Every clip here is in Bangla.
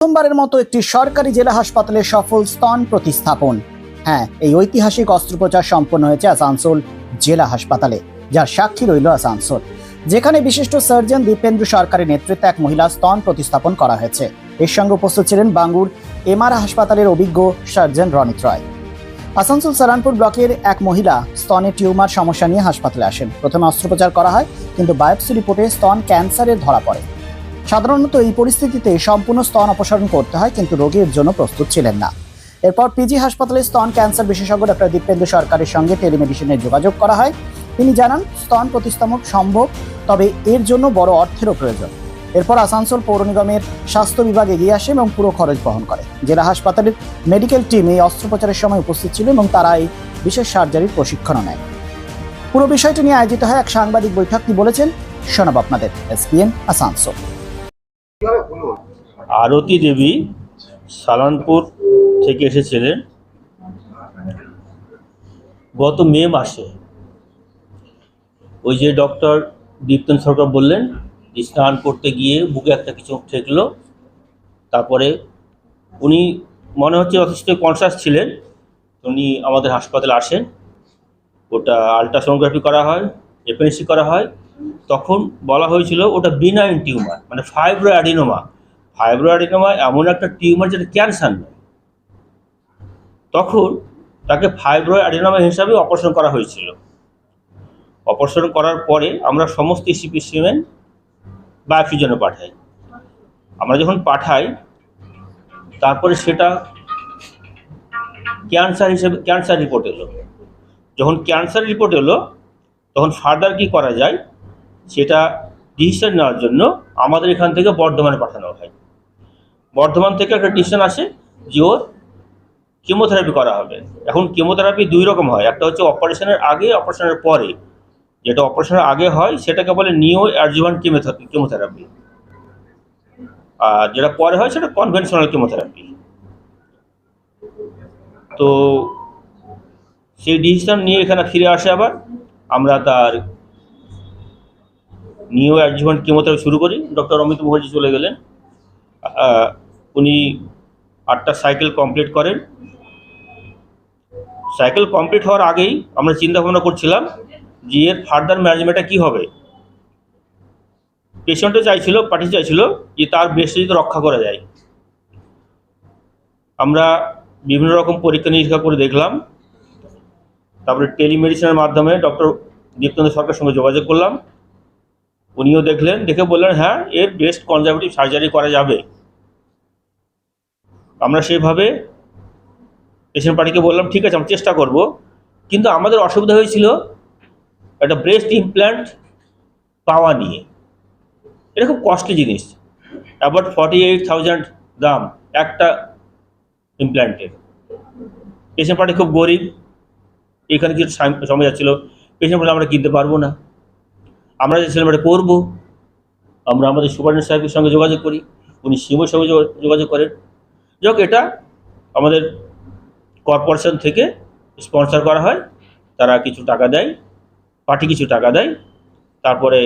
প্রথমবারের মতো একটি সরকারি জেলা হাসপাতালে সফল স্তন প্রতিস্থাপন। হ্যাঁ, এই ঐতিহাসিক অস্ত্রোপচার সম্পন্ন হয়েছে আসানসোল জেলা হাসপাতালে, যার সাক্ষী রইল আসানসোল, যেখানে বিশিষ্ট সার্জন দীপেন্দ্র সরকারের নেতৃত্বে এক মহিলা স্তন প্রতিস্থাপন করা হয়েছে। এর সঙ্গে উপস্থিত ছিলেন বাঙ্গুর এমআর হাসপাতালের অভিজ্ঞ সার্জন রনিত রায়। আসানসোল সারানপুর ব্লকের এক মহিলা স্তনে টিউমার সমস্যা নিয়ে হাসপাতালে আসেন। প্রথমে অস্ত্রোপচার করা হয়, কিন্তু বায়োপসি রিপোর্টে স্তন ক্যান্সারের ধরা পড়ে। সাধারণত এই পরিস্থিতিতে সম্পূর্ণ স্তন অপসারণ করতে হয়, কিন্তু রোগী এর জন্য প্রস্তুত ছিলেন না। এরপর পিজি হাসপাতালে স্তন ক্যান্সার বিশেষজ্ঞ ডক্টর দীপেন্দ্র সরকারের সঙ্গে টেলিমেডিসিনে যোগাযোগ করা হয়। তিনি জানান, স্তন প্রতিস্থাপন সম্ভব, তবে এর জন্য বড় অর্থেরও প্রয়োজন। এরপর আসানসোল পৌর নিগমের স্বাস্থ্য বিভাগ এগিয়ে আসে এবং পুরো খরচ বহন করে। জেলা হাসপাতালের মেডিকেল টিম এই অস্ত্রোপচারের সময় উপস্থিত ছিল এবং তারা এই বিশেষ সার্জারির প্রশিক্ষণও নেয়। পুরো বিষয়টি নিয়ে আয়োজিত হয় এক সাংবাদিক বৈঠক। কি বলেছেন শোনাব আপনাদের। এসপিএন আসানসোল। আরতি দেবী সালানপুর থেকে এসেছিলেন গত মে মাসে। ওই যে ডক্টর দীপেন্দ্র সরকার বললেন যে স্নান করতে গিয়ে বুকে একটা কিছু ঠেকলো, তারপরে উনি মনে হচ্ছে যথেষ্ট কনসাস ছিলেন। উনি আমাদের হাসপাতালে আসেন, ওটা আলট্রাসোনোগ্রাফি করা হয়, এপেন্ডিক্স করা হয়। তখন বলা হয়েছিল ওটা বিনাইন টিউমার, মানে ফাইব্রো অ্যাডিনোমা। ফাইব্রো অ্যাডিনোমা এমন একটা টিউমার যেটা ক্যান্সার নয়। তখন তাকে ফাইব্রো অ্যাডিনোমা হিসাবে অপারেশন করা হয়েছিল। অপারেশন করার পরে আমরা সমস্ত স্পেসিমেন বায়োপসির জন্য পাঠাই। আমরা যখন পাঠাই, তারপরে সেটা ক্যান্সার হিসেবে ক্যান্সার রিপোর্ট এলো। যখন ক্যান্সার রিপোর্ট এলো, তখন ফার্দার কী করা যায় সেটা ডিসিশন নেওয়ার জন্য আমাদের এখান থেকে বর্ধমানে পাঠানো হয়। বর্ধমান থেকে একটা ডিসিশন আসে যে ওর কেমোথেরাপি করা হবে। এখন কেমোথেরাপি দুই রকম হয়, একটা হচ্ছে অপারেশনের আগে, অপারেশনের পরে। যেটা অপারেশনের আগে হয় সেটাকে বলে নিও অ্যাডজুভ্যান্ট কেমোথেরাপি, আর যেটা পরে হয় সেটা কনভেনশনাল কেমোথেরাপি। তো সেই ডিসিশন নিয়ে এখানে ফিরে আসে। আবার আমরা তার নিও অ্যাডজুভ্যান্ট কেমোথেরাপি শুরু করি। ডক্টর অমিত মুখার্জি চলে গেলেন, উনি 8টা সাইকেল কমপ্লিট করেন। সাইকেল কমপ্লিট হওয়ার আগেই আমরা চিন্তা ভাবনা করছিলাম যে এর ফার্দার ম্যানেজমেন্টটা কী হবে। পেশেন্টও চাইছিল, পার্টি চাইছিল যে তার ব্রেস্টে যদি রক্ষা করা যায়। আমরা বিভিন্ন রকম পরীক্ষা নিরীক্ষা করে দেখলাম। তারপরে টেলিমেডিসিনের মাধ্যমে ডক্টর দীপেন্দ্র সরকারের সঙ্গে যোগাযোগ করলাম। উনিও দেখলেন, দেখে বললেন হ্যাঁ, এর ব্রেস্ট কনজারভেটিভ সার্জারি করা যাবে। আমরা সেইভাবে পেশেন্ট পার্টিকে বললাম ঠিক আছে, আমরা চেষ্টা করব। কিন্তু আমাদের অসুবিধা হয়েছিল একটা ব্রেস্ট ইমপ্ল্যান্ট পাওয়া নিয়ে। এটা খুব কস্টলি জিনিস, অ্যাবাউট 48,000 দাম একটা ইমপ্ল্যান্টের। পেশেন্ট পার্টি খুব গরিব, এখানে কিছু সময় যাচ্ছিলো। পেশেন্ট বলে আমরা কিনতে পারবো না। আমরা যে ছেলেমেয়েটা করবো, আমরা আমাদের সুপারিনটেন্ডেন্ট সাহেবের সঙ্গে যোগাযোগ করি, উনি সিএমের সঙ্গে যোগাযোগ করেন। যাক, এটা আমাদের কর্পোরেশন থেকে স্পন্সর করা হয়, তারা কিছু টাকা দেয়, পার্টি কিছু টাকা দেয়, তারপরে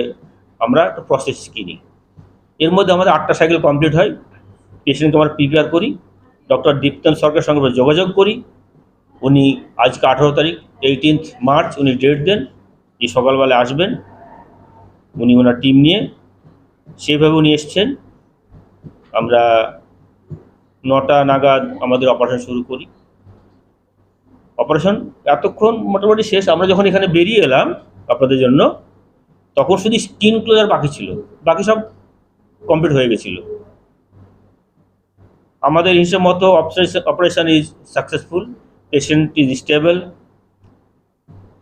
আমরা একটা প্রসেস কিনি। এর মধ্যে আমাদের 8টা সাইকেল কমপ্লিট হয়। পেশেন্টকে আমরা প্রিপেয়ার করি, ডক্টর দীপেন্দ্র সরকারের সঙ্গে আমরা যোগাযোগ করি। উনি আজকে 18 তারিখ 18 মার্চ উনি ডেট দেন যে সকালবেলা আসবেন। উনি ওনার টিম নিয়ে সেইভাবে উনি এসছেন। আমরা 9টা নাগাদ আমাদের অপারেশন শুরু করি। অপারেশন এতক্ষণ মোটামুটি শেষ। আমরা যখন এখানে বেরিয়ে এলাম আপনাদের জন্য, তখন শুধু স্কিন ক্লোজার বাকি ছিল, বাকি সব কমপ্লিট হয়ে গেছিল। আমাদের হিসেব মতো operation is successful, patient is stable.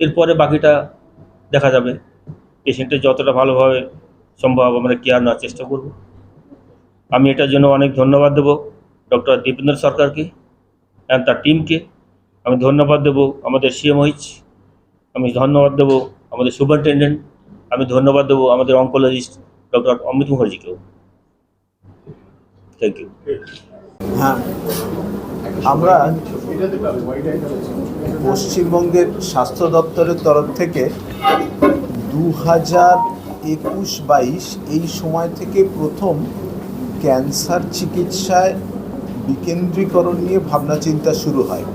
এরপরে বাকিটা দেখা যাবে। পেশেন্টের যতটা ভালোভাবে সম্ভব আমরা কেয়ার নেওয়ার চেষ্টা করব। আমি এটার জন্য অনেক ধন্যবাদ দেবো ডক্টর দীপেন্দ্র সরকারকে অ্যান্ড তার টিমকে। আমি ধন্যবাদ দেবো আমাদের সিএমওইচ, আমি ধন্যবাদ দেবো আমাদের সুপারিনটেন্ডেন্ট, আমি ধন্যবাদ দেবো আমাদের অঙ্কোলজিস্ট ডক্টর অমিত মুখার্জিকেও। Thank you. হ্যাঁ, আমরা পশ্চিমবঙ্গের স্বাস্থ্য দপ্তরের তরফ থেকে 2021-22 এই সময় থেকে প্রথম ক্যান্সার চিকিৎসায় বিকেন্দ্রীকরণ নিয়ে ভাবনা চিন্তা শুরু হয়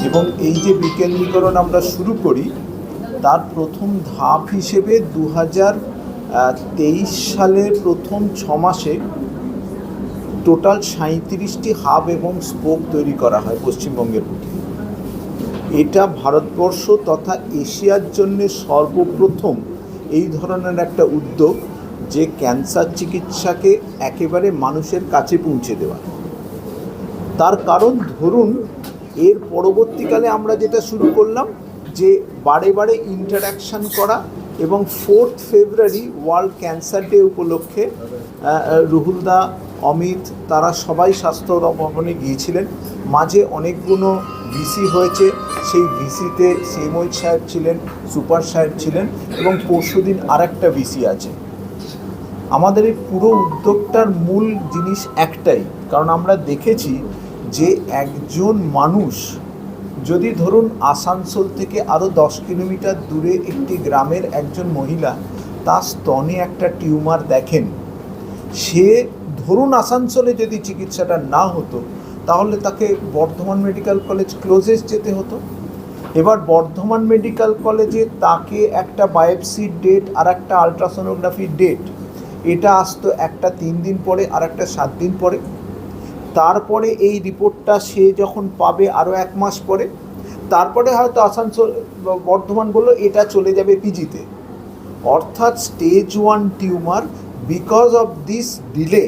এবং এই যে বিকেন্দ্রীকরণ আমরা শুরু করি তার প্রথম ধাপ হিসেবে 2023 সালের প্রথম 6 মাসে টোটাল 37টি হাব এবং স্পোক তৈরি করা হয় পশ্চিমবঙ্গের বুকে। এটা ভারতবর্ষ তথা এশিয়ার জন্য সর্বপ্রথম এই ধরনের একটা উদ্যোগ যে ক্যান্সার চিকিৎসাকে একেবারে মানুষের কাছে পৌঁছে দেওয়া। তার কারণ ধরুন এর পরবর্তীকালে আমরা যেটা শুরু করলাম যে বারে বারে ইন্টারঅ্যাকশান করা এবং 4 ফেব্রুয়ারি ওয়ার্ল্ড ক্যান্সার ডে উপলক্ষে রুহুলদা, অমিত তারা সবাই স্বাস্থ্য ভবনে গিয়েছিলেন। মাঝে অনেকগুলো ভিসি হয়েছে, সেই ভিসিতে সিএমও সাহেব ছিলেন, সুপার সাহেব ছিলেন এবং পরশুদিন আরেকটা ভিসি আছে। আমাদের এই পুরো উদ্যোগটার মূল জিনিস একটাই, কারণ আমরা দেখেছি যে একজন মানুষ যদি ধরুন আসানসোল থেকে আরও 10 কিলোমিটার দূরে একটি গ্রামের একজন মহিলা তার স্তনে একটা টিউমার দেখেন, সে ধরুন আসানসোলে যদি চিকিৎসাটা না হতো তাহলে তাকে বর্ধমান মেডিকেল কলেজ ক্লোজেস্ট যেতে হতো। এবার বর্ধমান মেডিকেল কলেজে তাকে একটা বায়োপসির ডেট আর একটা আলট্রাসোনোগ্রাফির ডেট, এটা আসতো একটা 3 দিন পরে আর একটা 7 দিন পরে। তারপরে এই রিপোর্টটা সে যখন পাবে আরও 1 মাস পরে, তারপরে হয়তো আসানসোল বর্ধমান বললো এটা চলে যাবে পিজিতে। অর্থাৎ stage 1 tumour because of this delay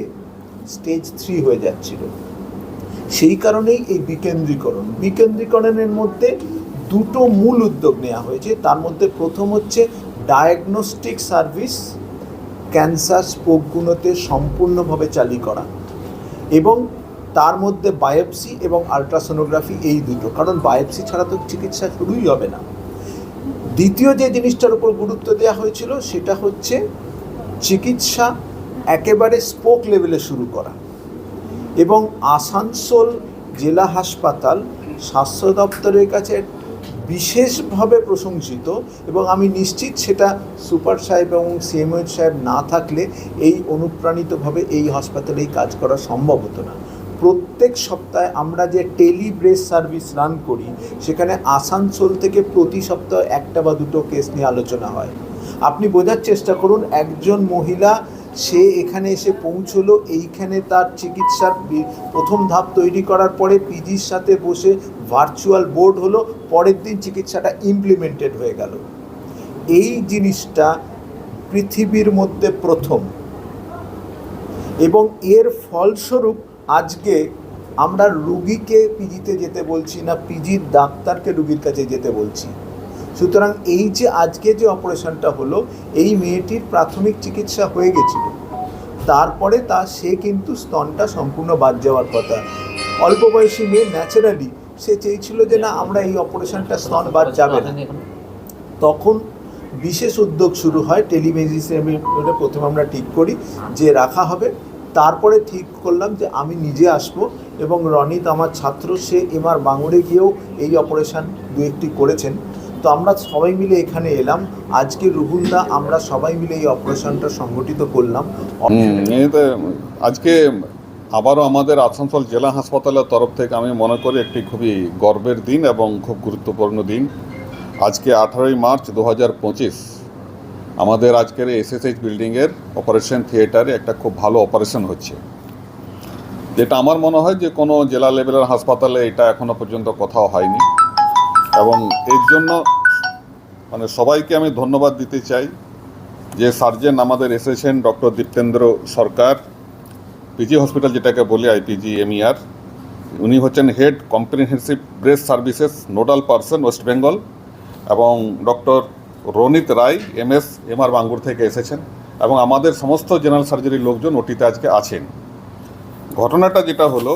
stage 3 হয়ে যাচ্ছিল। সেই কারণেই এই বিকেন্দ্রীকরণের মধ্যে দুটো মূল উদ্যোগ নেওয়া হয়েছে। তার মধ্যে প্রথম হচ্ছে ডায়াগনস্টিক সার্ভিস ক্যান্সার স্পোকগুলোতে সম্পূর্ণভাবে চালু করা এবং তার মধ্যে বায়োপসি এবং আলট্রাসোনোগ্রাফি, এই দুটো, কারণ বায়োপসি ছাড়া তো চিকিৎসা শুরুই হবে না। দ্বিতীয় যে জিনিসটার উপর গুরুত্ব দেওয়া হয়েছিল সেটা হচ্ছে চিকিৎসা একেবারে স্পোক লেভেলে শুরু করা এবং আসানসোল জেলা হাসপাতাল স্বাস্থ্য দপ্তরের কাছে বিশেষভাবে প্রশংসিত এবং আমি নিশ্চিত সেটা সুপার সাহেব এবং সিএমও সাহেব না থাকলে এই অনুপ্রাণিতভাবে এই হাসপাতালেই কাজ করা সম্ভব হতো না। প্রত্যেক সপ্তাহে আমরা যে টেলি ব্রেস্ট সার্ভিস রান করি সেখানে আসানসোল থেকে প্রতি সপ্তাহে 1টা বা 2টো কেস নিয়ে আলোচনা হয়। আপনি বোঝার চেষ্টা করুন, একজন মহিলা সে এখানে এসে পৌঁছলো, এইখানে তার চিকিৎসার প্রথম ধাপ তৈরি করার পরে পিজির সাথে বসে ভার্চুয়াল বোর্ড হলো, পরের দিন চিকিৎসাটা ইমপ্লিমেন্টেড হয়ে গেল। এই জিনিসটা পৃথিবীর মধ্যে প্রথম এবং এর ফলস্বরূপ আজকে আমরা রুগীকে পিজিতে যেতে বলছি না, পিজির ডাক্তারকে রুগীর কাছে যেতে বলছি। সুতরাং এই যে আজকে যে অপারেশনটা হলো, এই মেয়েটির প্রাথমিক চিকিৎসা হয়ে গেছিল, তারপরে সে কিন্তু স্তনটা সম্পূর্ণ বাদ যাওয়ার কথা। অল্প বয়সী মেয়ে, ন্যাচারালি সে চেয়েছিল যে না আমরা এই অপারেশনটা স্তন বাদ যাবে না। তখন বিশেষ উদ্যোগ শুরু হয়, টেলিমেডিসিনে প্রথমে আমরা ঠিক করি যে রাখা হবে, তারপরে ঠিক করলাম যে আমি নিজে আসব এবং রনিত আমার ছাত্র, সে এমআর বাঙুরে গিয়েও এই অপারেশন 2-1টি করেছেন। তো আমরা সবাই মিলে এখানে এলাম, আজকে রুহুলদা আমরা সবাই মিলে এই অপারেশনটা সংগঠিত করলাম। আজকে আবারও আমাদের আসানসোল জেলা হাসপাতালের তরফ থেকে আমি মনে করি একটি খুবই গর্বের দিন এবং খুব গুরুত্বপূর্ণ দিন। আজকে 18ই মার্চ 2025 আমাদের আজকের এসএসএইচ বিল্ডিংয়ের অপারেশন থিয়েটারে একটা খুব ভালো অপারেশন হচ্ছে, যেটা আমার মনে হয় যে কোনো জেলা লেভেলের হাসপাতালে এটা এখনও পর্যন্ত কোথাও হয়নি এবং এর জন্য মানে সবাইকে আমি ধন্যবাদ দিতে চাই। যে সার্জেন আমাদের এসেছেন ডক্টর দীপ্তেন্দ্র সরকার, পিজি হসপিটাল যেটাকে বলি আইপিজি এমইআর, উনি হচ্ছেন head comprehensive breast services nodal person West Bengal, এবং ডক্টর রনিত রায় এমএস এমআর বাঙ্গুর থেকে এসেছেন এবং আমাদের সমস্ত জেনারেল সার্জারির লোকজন ওটিতে আজকে আছেন। ঘটনাটা যেটা হলো,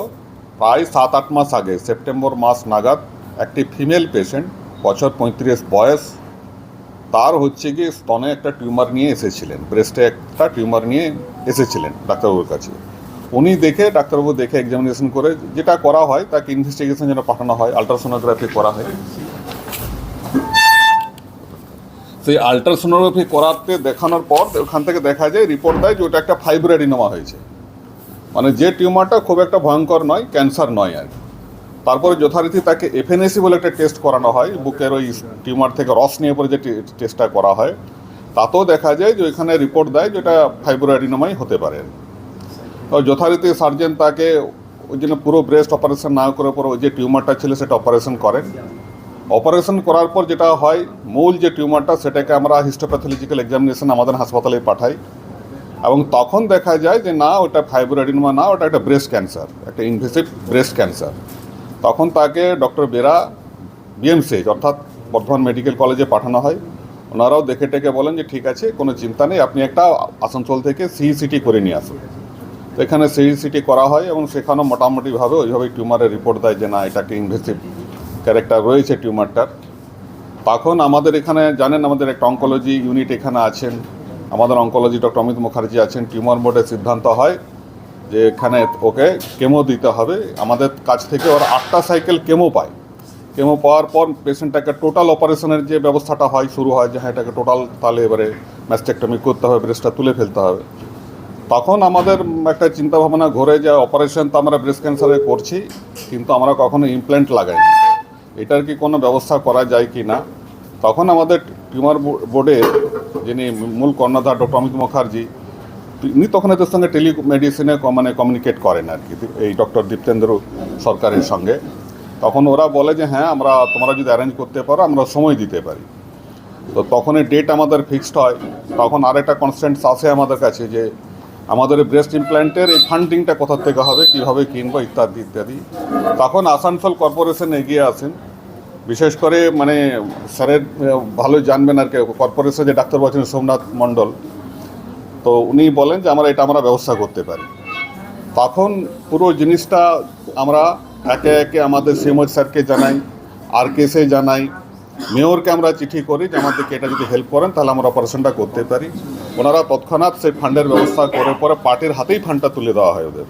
প্রায় 7-8 মাস আগে সেপ্টেম্বর মাস নাগাদ একটি ফিমেল পেশেন্ট, বছর 35 বয়স, তার হচ্ছে গিয়ে স্তনে একটা টিউমার নিয়ে এসেছিলেন, ব্রেস্টে একটা টিউমার নিয়ে এসেছিলেন ডাক্তারবাবুর কাছে। উনি ডাক্তারবাবু দেখে এক্সামিনেশন করে যেটা করা হয় তাকে ইনভেস্টিগেশন জন্য পাঠানো হয়, আলট্রাসোনোগ্রাফি করা হয়। সেই আলট্রাসোনোগ্রাফি করাতে দেখানোর পর ওখান থেকে দেখা যায়, রিপোর্ট দেয় যে ওটা একটা ফাইব্রয়েডিনোমা হয়েছে। মানে যে টিউমারটা খুব একটা ভয়ঙ্কর নয়, ক্যান্সার নয় আর কি। তারপরে যথারীতি তাকে এফএনএসি বলে একটা টেস্ট করানো হয়, বুকের ওই টিউমার থেকে রস নিয়ে পরে যে টেস্টটা করা হয়, তাতেও দেখা যায় যে ওইখানে রিপোর্ট দেয় যেটা ফাইব্রোঅ্যাডিনোমাই হতে পারে। তো যথারীতি সার্জেন তাকে ওই জন্য পুরো ব্রেস্ট অপারেশন না করে পরে ওই যে টিউমারটা ছিল সেটা অপারেশন করেন। অপারেশন করার পর যেটা হয়, মূল যে টিউমারটা সেটাকে আমরা হিস্টোপ্যাথোলজিক্যাল এক্সামিনেশন আমাদের হাসপাতালে পাঠাই, এবং তখন দেখা যায় যে না, ওটা ফাইব্রোঅ্যাডিনোমা না, ওটা একটা ব্রেস্ট ক্যান্সার, একটা ইনভেসিভ ব্রেস্ট ক্যান্সার। তখন তাকে ডক্টর বেরা বিএমসিএইচ অর্থাৎ বর্ধমান মেডিকেল কলেজে পাঠানো হয়। ওনারাও দেখে টেকে বলেন যে ঠিক আছে, কোনো চিন্তা নেই, আপনি একটা আসানসোল থেকে সিইসিটি করে নিয়ে আসুন। তো এখানে সিইসিটি করা হয় এবং সেখানেও মোটামুটিভাবে ওইভাবেই টিউমারের রিপোর্ট দেয় যে না, এটাকে ইনভেসিভ ক্যারেক্টার রয়েছে টিউমারটার। তখন আমাদের এখানে জানেন আমাদের একটা অঙ্কোলজি ইউনিট এখানে আছেন, আমাদের অঙ্কোলজি ডক্টর অমিত মুখার্জি আছেন। টিউমার বোর্ডের সিদ্ধান্ত হয় যে এখানে ওকে কেমো দিতে হবে। আমাদের কাছ থেকে ওরা 8টা সাইকেল কেমো পায়। কেমো পাওয়ার পর পেশেন্টটাকে টোটাল অপারেশনের যে ব্যবস্থাটা হয় শুরু হয়, যে হ্যাঁ এটাকে টোটাল তাহলে এবারে ম্যাস্টেক্টমি করতে হবে, ব্রেস্টটা তুলে ফেলতে হবে। তখন আমাদের একটা চিন্তাভাবনা ঘুরে যায়, অপারেশন তো আমরা ব্রেস্ট ক্যান্সারে করছি, কিন্তু আমরা কখনো ইমপ্ল্যান্ট লাগাই না, এটার কি কোনো ব্যবস্থা করা যায় কি না। তখন আমাদের টিউমার বোর্ডের যিনি মূল কর্ণধার ডক্টর অমিত মুখার্জি, উনি তখন এদের সঙ্গে টেলিমেডিসিনে মানে কমিউনিকেট করেন আর কি, এই ডক্টর দীপ্তেন্দ্র সরকারের সঙ্গে। তখন ওরা বলে যে হ্যাঁ, তোমরা যদি অ্যারেঞ্জ করতে পারো আমরা সময় দিতে পারি। তো তখন এই ডেট আমাদের ফিক্সড হয়। তখন আরেকটা কনস্ট্যান্ট আসে আমাদের কাছে যে আমাদের ব্রেস্ট ইমপ্ল্যান্টের এই ফান্ডিংটা কোথা থেকে হবে, কীভাবে কিনবো ইত্যাদি ইত্যাদি। তখন আসানসোল কর্পোরেশন এগিয়ে আসেন, বিশেষ করে মানে স্যারের ভালোই জানবেন আর কি, কর্পোরেশন যে ডাক্তার বলছেন সোমনাথ মণ্ডল, তো উনি বলেন যে আমরা ব্যবস্থা করতে পারি। তখন পুরো জিনিসটা আমরা একে একে আমাদের সিএমওএইচ স্যারকে জানাই, আরকেএসে জানাই, মেয়রকে আমরা চিঠি করি যে আমাদেরকে এটা যদি হেল্প করেন তাহলে আমরা অপারেশনটা করতে পারি। ওনারা তৎক্ষণাৎ সেই ফান্ডের ব্যবস্থা করে পরে পার্টির হাতেই ফান্ডটা তুলে দেওয়া হয় ওদের।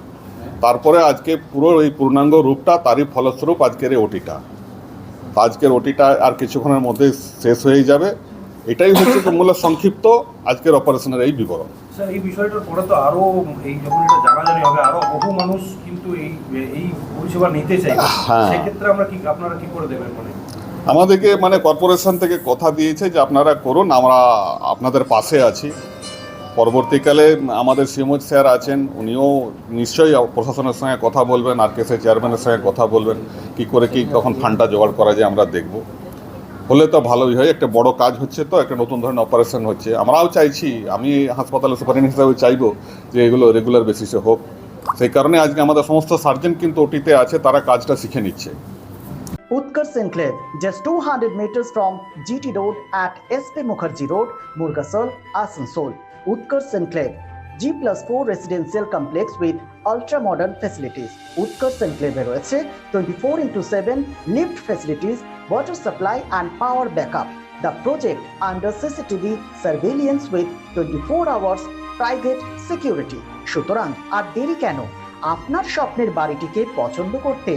তারপরে আজকে পুরো এই পূর্ণাঙ্গ রূপটা, তারই ফলস্বরূপ আজকের এই ওটিটা। আজকের ওটিটা আর কিছুক্ষণের মধ্যে শেষ হয়ে যাবে। এটাই হচ্ছে তো মূল সংক্ষিপ্ত আজকের অপারেশনের এই বিবরণ। স্যার, এই বিষয়টার পরে তো আরো এই যখন এটা জানাজানি হবে, আরো বহু মানুষ কিন্তু এই পরিষেবা নিতে চাইবে, সেক্ষেত্রে আপনারা কি করে দেবেন? মানে আমাদেরকে মানে কর্পোরেশন থেকে কথা দিয়েছে যে আপনারা করুন, আমরা আপনাদের পাশে আছি। পরবর্তীকালে আমাদের সিএমওইচ স্যার আছেন, উনিও নিশ্চয়ই প্রশাসনের সঙ্গে কথা বলবেন, আরকেএসের চেয়ারম্যানের সঙ্গে কথা বলবেন, কি করে কি কখন ফান্ডটা জোগাড় করা যায় আমরা দেখব। হলে তো ভালোই হয়, একটা বড় কাজ হচ্ছে, তো একটা নতুন ধরনের অপারেশন হচ্ছে। আমরাও চাইছি, আমি হাসপাতালের সুপারিনটেন্ডেন্ট হিসাবে চাইবো যে এগুলো রেগুলার বেসিসে হোক। সেই কারণে আজকে আমাদের সমস্ত সার্জন কিন্তু ওটিতে আছে, তারা কাজটা শিখে নিচ্ছে। Utkarsh Enclave, just 200 meters from GT Road at SP Mukherjee Road, Murgasol, Asansol. Utkarsh Enclave, G+4 residential complex with ultra-modern facilities. Utkarsh Enclave রয়েছে 24/7 lift facilities, water supply and power backup. The project under CCTV surveillance with 24 hours private security. সুতরাং আর দেরি কেন? আপনার স্বপ্নের বাড়িটিকে পছন্দ করতে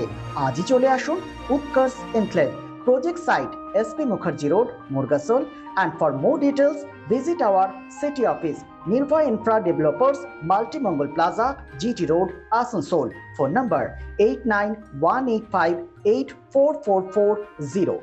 আজই চলে আসুন Utkarsh enclave, project site SP Mukherjee Road, Murgasol, and for more details visit our city office, Nirbhay Infra Developers, Multi-Mongol Plaza, GT Road, Asansol. Phone number 8918584440.